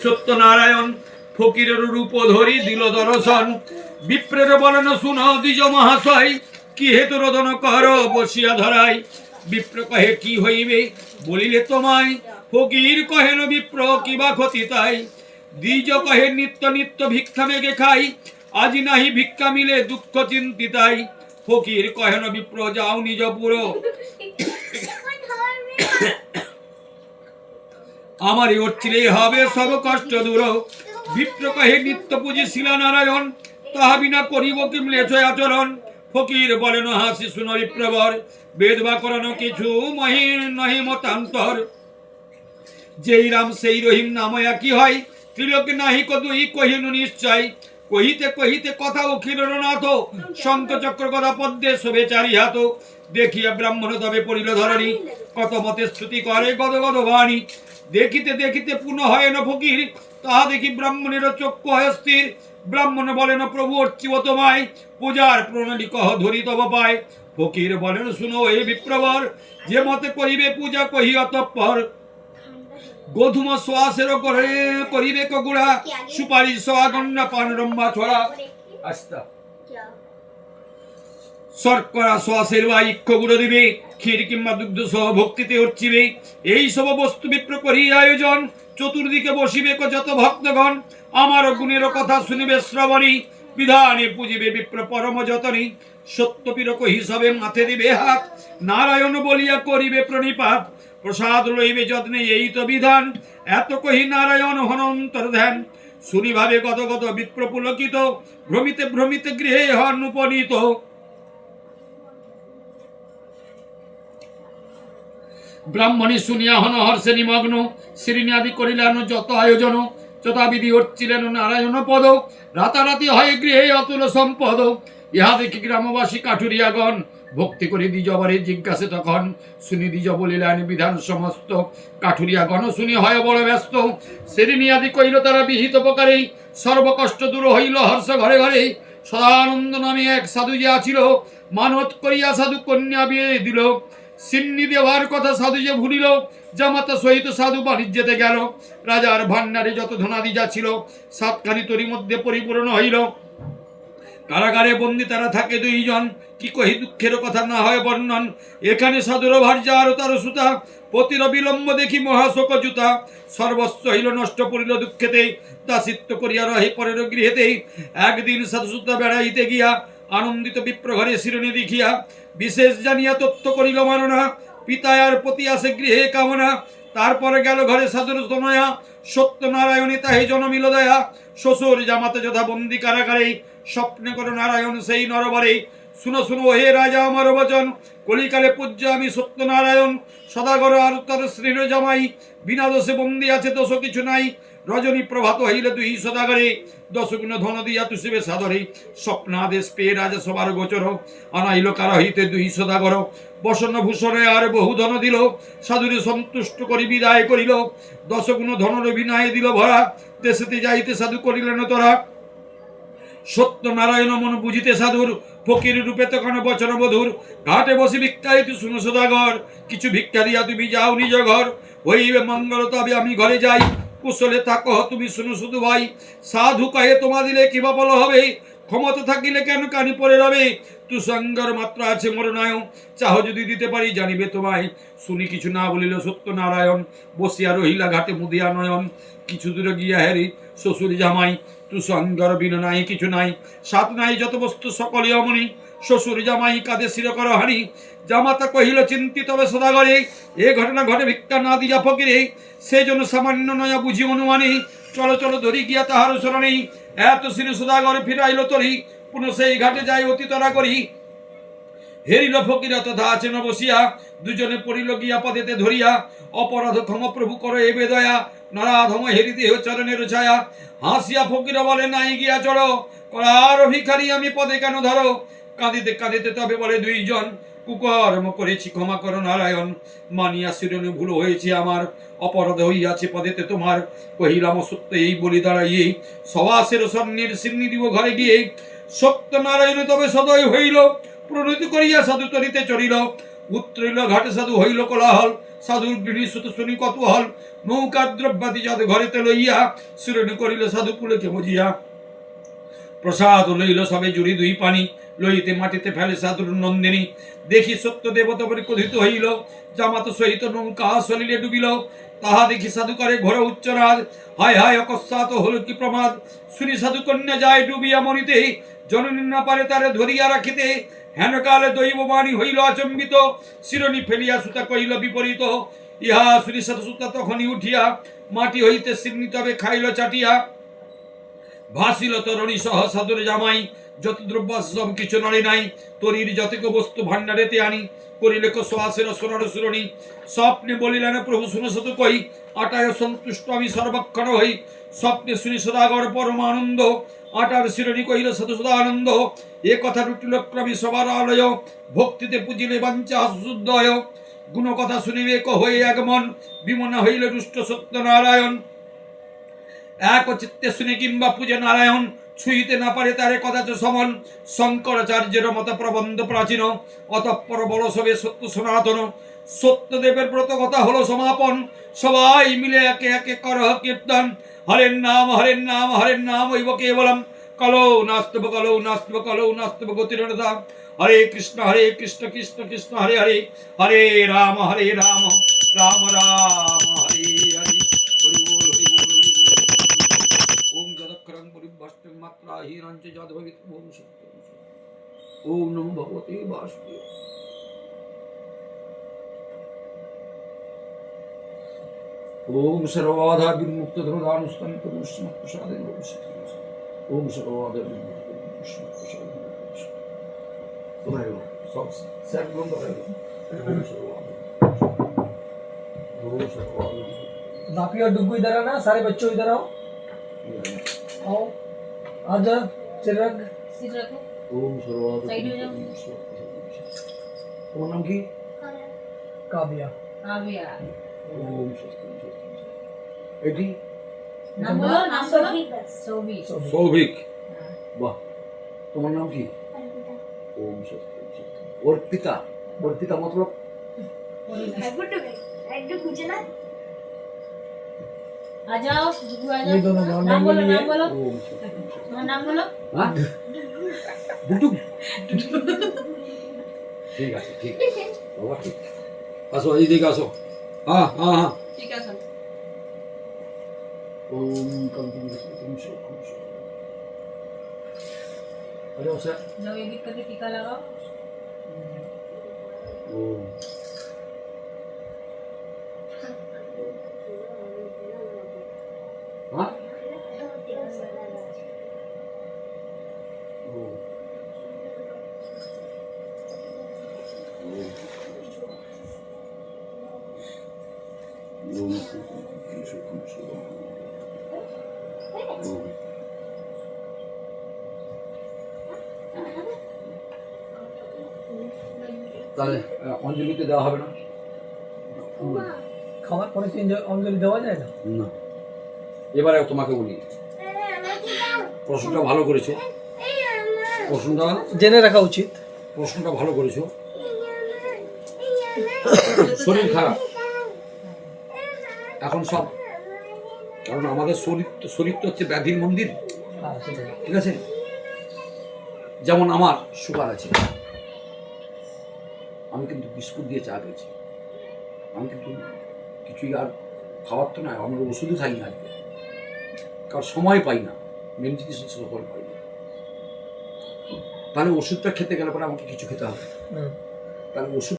সত্যনারায়ণ ফকিরের রূপ ধরি দিল দর্শন। বিপ্রের বলেন শুন দ্বিজ মহাশয়, কি হেতু রোদন কর বসিয়া ধরাই। বিপ্র কহে কি হইবে বলিলে তোমায়, ফকির কহেন বিপ্র কিবা ক্ষতি তাই। দ্বিজ কহে নিত্য নিত্য ভিক্ষা মেঘে খাই, আজি নাহি ভিক্ষা মিলে দুঃখ চিন্তিতাই। ফকির কহেন বিপ্র যাও নিজ পুরো, আমারই অর্চিলে হবে সব কষ্ট দূর। বিপ্র কহে নিত্য পুঁজি শিলা নারায়ণ, তাহা বিনা করিব কি ম্লেচ্ছ আচরণ। ফকির বলেন হাসি শুন বিপ্রবর, বেদ বা করানো কিছু মহিন নহি মতান্তর। যেই রাম সেই রহিম নাম একই হয়, ত্রিলোকে নাহি দুই কহিনু নিশ্চয়। কহিতে কহিতে কথা অখিলের নাথ, শঙ্খ চক্র গদা পদ্মে শোভে চারি হাত। দেখিয়া ব্রাহ্মণ তবে পড়িল ধরণী, কত মতে স্তুতি করে গদ গদ বাণী। দেখিতে দেখিতে পুনঃ হয় না ফকির, তাহা দেখি ব্রাহ্মণের চক্ষু হয় স্থির। ব্রাহ্মণ বলেন প্রভু অর্চিব তোমায়, পূজার প্রণালী কহ ধরি তব পায়। ফকির বলেন শুনো হে বিপ্রবর, যে মতে করিবে পূজা কহি অতঃপর। গোধূম শ্বাসের করে করিবে কগুড়া, সুপারি সোয়াগন্না পানরম্বা ছড়া। আস্তা শর্করা শ্বাসের বা ইক্ষ গুঁড়ো দিবে, ক্ষীর কিংবা দুগ্ধ সহ ভক্তিতে অর্চিবে। এই সব বস্তু বিপ্র করি আয়োজন, চতুর্দিকে বসিবে যত ভক্তগণ। আমার গুণের কথা শুনিবে শ্রবণী, বিধানে পুজিবে বিপ্র পরম যতনী। সত্যপীর কহি সবে মাথে দিবে হাত, নারায়ণ বলিয়া করিবে প্রণিপাত। প্রসাদ লইবে যত্নে এই তো বিধান, এত কহি নারায়ণ হনন্তর ধ্যান। শুনি ভাবে গত গত বিপ্র পুলকিত, ভ্রমিতে ভ্রমিতে গৃহে হন উপনীত। ব্রাহ্মণী শুনিয়া হন হর্ষে নিমগ্ন, শ্রীনিয়াদি করিলেন যত আয়োজন। যথাবিধি হচ্ছিলেন নারায়ণ পদ, রাতারাতি হয় গৃহে অতুল সম্পদ। ইহা দেখি গ্রামবাসী কাঠুরিয়াগণ, ভক্তি করি দ্বিজবারে জিজ্ঞাসে তখন। শুনি দ্বিজ বলিলেন বিধান সমস্ত, কাঠুরিয়াগণ শুনি হয় বড় ব্যস্ত। শ্রীনিয়াদি কহিল তারা বিহিত প্রকারে, সর্বকষ্ট দূর হইল হর্ষ ঘরে ঘরে। সদানন্দ নামে এক সাধু যে আছিল, মানত করিয়া সাধু কন্যা বিয়ে দিল। সিন্নি দেওয়ার কথা সাধু যে ভুলিল, জামাতা সহিত সাধু বাণিজ্যতে গেল। রাজার ভান্ডারে যত ধনাদি যা ছিল, সাতখানি তরি মধ্যে পরিপূর্ণ হইল। কারাগারে বন্দী তারা থাকে দুইজন, কি কহি দুঃখের কথা না হয় বর্ণন। এখানে সাধুর ভার্যা আর তার সুতা, পতির বিলম্ব দেখি মহাশোক জুতা। সর্বস্ব হইল নষ্ট পড়িল দুঃখেতে, দাসিত্ব করিয়া রহে পরের গৃহেতে। একদিন সাধু সুতা বেড়াইতে গিয়া, আনন্দিত বিপ্র ঘরে শিরোনি দেখিয়া, বিশেষ জানিয়া তথ্য করিল মাননা। পিতায়ার প্রতি আসে গৃহে কামনা, তারপরে গেল ঘরে সাধুর তনয়া। সত্যনারায়ণী তাহে জনমিল দয়া, শ্বশুর জামাতে যথা বন্দি কারাগারে। স্বপ্নে কর নারায়ণ সেই নরবরে, শুনো শুনো হে রাজা আমার বচন। কলিকালে পূজ্য আমি সত্যনারায়ণ, সদাগর আর তার শ্রীর জামাই। বিনা দোষে বন্দি আছে দোষ কিছু নাই, রজনী প্রভাত হইলে দুই সদাগরে। দশগুণ ধন দিয়া তুষিবে সাদরে, স্বপ্নাদেশ পেয়ে রাজা সবার গোচর। আনাইল কারা হইতে দুই সদাগর, বসন ভূষণে আর বহু ধন দিল। সাধুরে সন্তুষ্ট করি বিদায় করিল, দশগুণ ধনর বিনয় দিল ভরা। দেশেতে যাইতে সাধু করিলেন তোরা, সত্যনারায়ণ মন বুঝিতে সাধুর। ফকির রূপে তখন বচন বধুর, ঘাটে বসে ভিক্ষাইতে শুনো সদাগর। কিছু ভিক্ষা দিয়া তুমি যাও নিজ ঘর, হইবে মঙ্গল তবে আমি ঘরে যাই। কুশলে থাকো তুমি শুনো শুধু ভাই, সাধু কহে তোমা দিলে কিবা বল হবে। ক্ষমতা থাকিলে কেন কানি পড়ে রবে, তু সঙ্গর মাত্র আছে মোর নয়। চাহ যদি দিতে পারি জানিবে তোমায়। শুনি কিছু না বলিল সত্যনারায়ণ, বসিয়া রহিলা ঘাটে মুদিয়া নয়ন। কিছু দূরে গিয়া হেরি শ্বশুর জামাই, তু সঙ্গর বিন নাই কিছু নাই। সাত নাই যত বস্তু সকলে অমনি, শ্বশুর জামাই কাঁধে শির কর হানি। জামাতা কহিল চিন্তিত হবে সদাগরে, এ ঘটনা ঘটে ভিক্ষা না দিয়া ফকিরে। সে জন্য সামান্য নয়া বুঝি অনুমানে, চলো চলো ধরি গিয়া তাহার শরণে। এত শ্রী সদাগরে ফিরাইল তরি, পুনঃ সেই ঘাটে যাই অতি তরা করি। হেরিল ফকিরা তথা আছেন বসিয়া, দুজনে পড়িল গিয়া পদেতে ধরিয়া। অপরাধ ক্ষমা প্রভু করো এবে দয়া, নরাধম হেরি দেহ চরণের ছায়া। হাসিয়া ফকিরা বলে নাই গিয়া চড়ো, করার ভিখারি আমি পদে কেন ধরো। কাঁদিতে কাঁদিতে তবে বলে দুইজন, কুকর্ম করেছি ক্ষমা করো নারায়ণ। মানিয়া শিরোনে ভুল হয়েছে আমার, অপরাধ হইয়াছে পদেতে তোমার। কহিলাম সত্য এই বলি দাঁড়াইয়ে, সবাসের স্বর্ণের সিন্নি দিব ঘরে গিয়ে। সত্যনারায়ণ তবে সদয় হইল, প্রণতি করিয়া সাধু তরিতে চড়িল। উত্তরিল ঘাটে সাধু হইল কোলাহল, সাধুর গৃহী সুত শুনি কতহল, নৌকা দ্রব্যাদি যাতে ঘরেতে লইয়া শিরণি করিল সাধু কুলেকে মজিয়া। প্রসাদ লইল সবে জুড়ি দুই পানি, লইতে মাটিতে ফেলে সাধুর নন্দিনী। দেখি সত্য দেবতা পরিকথিত হইল, জামাত সহিত নৌকা সলিলে ডুবিল। তাহা দেখি সাধু করে ঘোর উচ্চরাজ, হায় হায় অকস্মাৎ হল কি প্রমাদ। শুনি সাধু কন্যা যায় ডুবিয়া মরিতে, জননী না পারে তারে ধরিয়া রাখিতে। হেনকালে দৈববাণী হইল আচম্বিত, শিরণি ফেলিয়া সুতা কহিল বিপরীত। ইহা শুনি সাধু সুতা তখনই উঠিয়া, মাটি হইতে শিরনি তবে খাইল চাটিয়া। ভাসিল তরণী সহ সাধুর জামাই, যত দ্রব্য সব কিছু নড়ে নাই। তরির যতক বস্তু ভান্ডারেতে আনি, করিলে সোয়াসের সোনার সুরণী। স্বপ্নে বলিলেন প্রভু শুনে সাধু কই, আটায় সন্তুষ্ট আমি সর্বক্ষণ হই। স্বপ্নে শুনি সদাগর পরম আনন্দ, আটার শিরণী কহিল সাধু সদা আনন্দ। এ কথা রুটিল ক্রমে সবার আলয়, ভক্তিতে পুজিলে বাঞ্ছা শুদ্ধয়। গুণ কথা শুনিবে এক হয়ে এক মন, বিমনা হইল দুষ্ট সত্য নারায়ণ। এক চিত্তে শুনে কিংবা পূজে নারায়ণ, ছুঁইতে না পারে তারে কদাচ সমন। শঙ্করাচার্যের মত প্রবন্ধ প্রাচীন, অতঃপর বল সবে সত্য সনাতন। সত্যদেবের ব্রত কথা হলো সমাপন, সবাই মিলে একে একে করহ কীর্তন। হরের নাম হরের নাম হরের নাম হইব কেবলম, কলৌ নাস্তব কলৌ নাস্তব কলৌ নাস্তব গতিরনতা। হরে কৃষ্ণ কৃষ্ণ কৃষ্ণ হরে হরে, হরে রাম রাম রাম হরে হরে। হরি বল হরি বল হরি বল। ওম যদক্ষরং পরিভাষ্টং মাত্রাহীনঞ্চ যদ্ভবিত ওম সত্যম। ওম নমো ভগবতে বাসুদেবায়। ओम सर्वबाधा विमुक्त धर्मदानुष्ठान करुष्म प्रसादे भविष्यति। ओम सर्वबाधा विमुक्त करुष्म प्रसादे भविष्यति। दोहराइए सब सेट बंद दोहराइए। ओम सर्वबाधा बापी और डुग्गू इधर आना, सारे बच्चों इधर आओ। आओ आ जा, सिर रखो। ओम सर्वबाधा साइड हो जाओ। ओम नाम की काव्या। ओम एटी नाम बोलो सौभिक। सौभिक, वाह। तुम्हारा नाम की ओम और पिता मतलब आ जाओ डुग्गू आ ये जाओ। दोनों नाम बोलो नॉर्मल नाम बोलो ओम तुम्हारा नाम बोलो। हाँ बुटू ठीक है बाबा ठीक। আসো এইদিকে আসো। হ্যাঁ হ্যাঁ হ্যাঁ ठीक है सर। ओम कंटिन्यू अरे सर जाओ ये लिख करके टीका लगाओ। ओम हाँ ओम তাহলে অঞ্জলিতে দেওয়া হবে না? খাবার পরে কি অঞ্জলি দেওয়া যায় না? না। এবারে তোমাকে বলি, প্রশ্নটা ভালো করেছো, প্রশ্নটা জেনে রাখা উচিত। প্রশ্নটা ভালো করেছো। শরীর খারাপ এখন সব, কারণ আমাদের শরীর তো হচ্ছে ব্যাধির মন্দির। হ্যাঁ সেটাই। ঠিক আছে, যেমন আমার সুগার আছে, আমি কিন্তু বিস্কুট দিয়ে চা খেয়েছি, আমি কিন্তু কিছুই আর খাওয়ার তো নয়, আমরা ওষুধই খাই না আজকে, কারণ সময় পাই না, মেন জিনিস হচ্ছে সময় পাই না। তাহলে ওষুধটা খেতে গেলে পরে আমাকে কিছু খেতে হবে, তাহলে ওষুধ